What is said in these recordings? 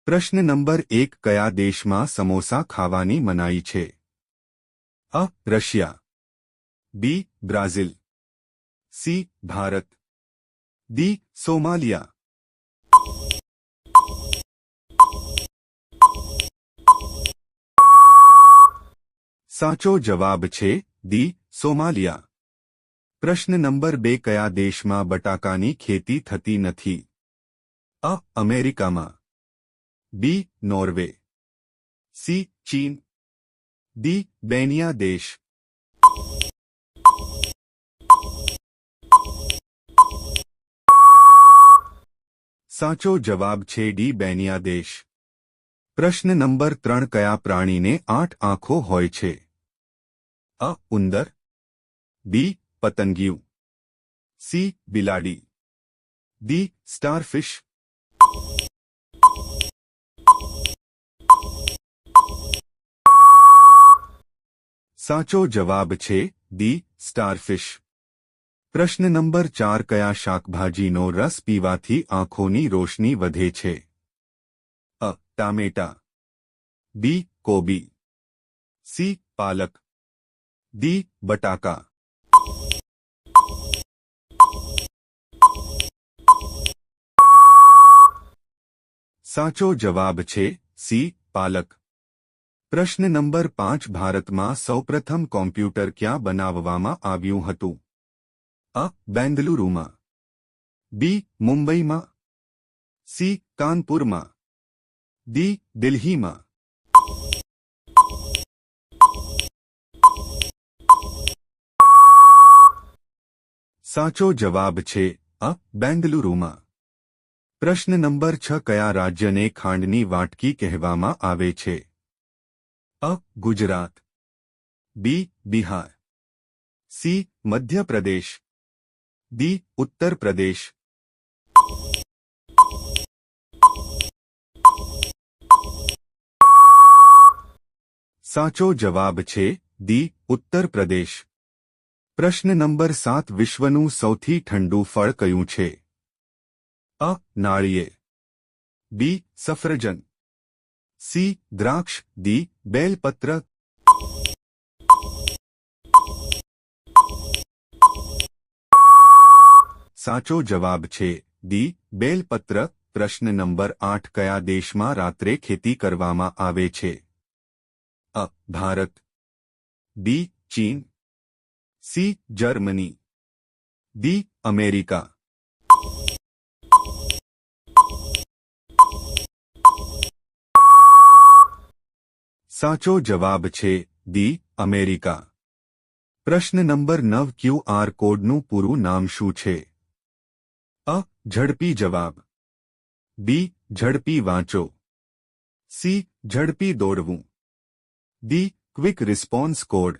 પ્રશ્ન નંબર 1 કયા દેશમાં સમોસા ખાવાની મનાઈ છે? અ. Russia, B. Brazil, C. Bharat, D. Somalia. સાચો જવાબ છે ડી. સોમાલિયા. પ્રશ્ન નંબર 2 કયા દેશમાં બટાકાની ખેતી થતી નથી? અ. અમેરિકામાં, બી. Norway, C. ચીન, ડી. બેનિયા દેશ. સાચો જવાબ છે ડી. બેનિયા દેશ. પ્રશ્ન નંબર 3 કયા પ્રાણીને 8 આંખો હોય છે? અ. ઉંદર, બી. પતંગિયું, સી. બિલાડી, ડી. સ્ટારફિશ. સાચો જવાબ છે ડી. સ્ટારફિશ. પ્રશ્ન નંબર 4 કયા શાકભાજીનો રસ પીવાથી આંખોની રોશની વધે છે? અ. ટામેટા, બી. કોબી, સી. પાલક, ડી. બટાકા. સાચો જવાબ છે સી. પાલક. પ્રશ્ન નંબર 5 ભારતમાં સૌપ્રથમ કોમ્પ્યુટર ક્યાં બનાવવામાં આવ્યું હતું? અ. બેંગલુરુમાં, બી. મુંબઈમાં, સી. કાનપુરમાં, ડી. દિલ્હીમાં. સાચો જવાબ છે અ. બેંગલુરુમાં. પ્રશ્ન નંબર 6 કયા રાજ્યને ખાંડની વાટકી કહેવામાં આવે છે? અ. ગુજરાત, બી. બિહાર, સી. મધ્યપ્રદેશ, ડી. ઉત્તર પ્રદેશ. સાચો જવાબ છે ડી. ઉત્તર પ્રદેશ. પ્રશ્ન નંબર 7 વિશ્વનું સૌથી ઠંડુ ફળ કયું છે? અ. નાળિયેર, બી. સફરજન, સી. દ્રાક્ષ, ડી. બેલપત્ર. સાચો જવાબ છે ડી. બેલપત્ર. પ્રશ્ન નંબર 8 કયા દેશમાં રાત્રે ખેતી કરવામાં આવે છે? અ. ભારત, બી. ચીન, સી. Germany, D. અમેરિકા. સાચો જવાબ છે ડી. અમેરિકા. પ્રશ્ન નંબર 9 ક્યુઆર કોડનું પૂરું નામ શું છે? અ. ઝડપી જવાબ, બી. ઝડપી વાંચો, સી. ઝડપી દોડવું, ડી. Quick response code.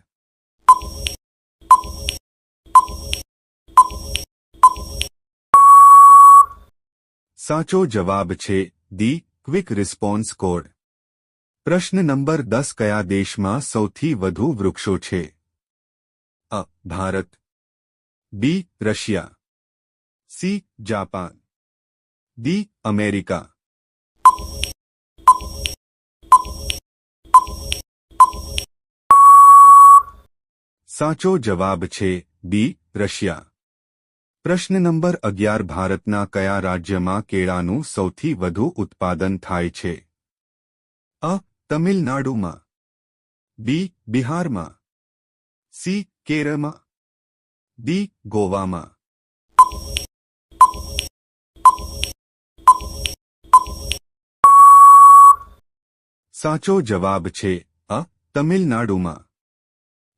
સાચો જવાબ છે ડી. Quick response code. પ્રશ્ન નંબર 10 કયા દેશમાં સૌથી વધુ વૃક્ષો છે? અ. Bharat, B. Russia, C. Japan, D. America. સાચો જવાબ છે બી. રશિયા. પ્રશ્ન નંબર 11 ભારતના કયા રાજ્યમાં કેળાનું સૌથી વધુ ઉત્પાદન થાય છે? અ. તમિલનાડુમાં, બી. બિહારમાં, સી. કેરળમાં, ડી. ગોવામાં. સાચો જવાબ છે અ. તમિલનાડુમાં.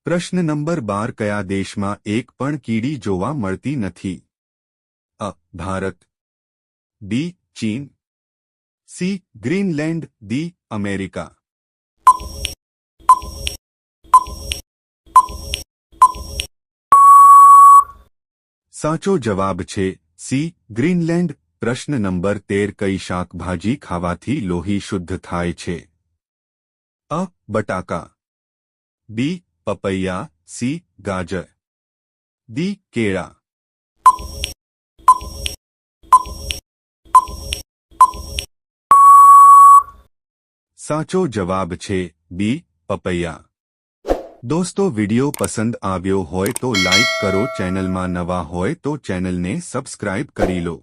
પ્રશ્ન નંબર 12 કયા દેશમાં એક પણ કીડી જોવા મળતી નથી? અ. ભારત, બી. ચીન, સી. Greenland, D. અમેરિકા. સાચો જવાબ છે સી. ગ્રીનલેન્ડ. પ્રશ્ન નંબર 13 કઈ શાકભાજી ખાવાથી લોહી શુદ્ધ થાય છે? અ. બટાકા, બી. પપૈયા, સી. ગાજર, ડી. કેળા. સાચો જવાબ છે બી પપૈયા। દોસ્તો વિડિયો પસંદ આવ્યો હોય તો લાઈક કરો, ચેનલમાં નવા હોય તો ચેનલને સબસ્ક્રાઇબ કરી લો।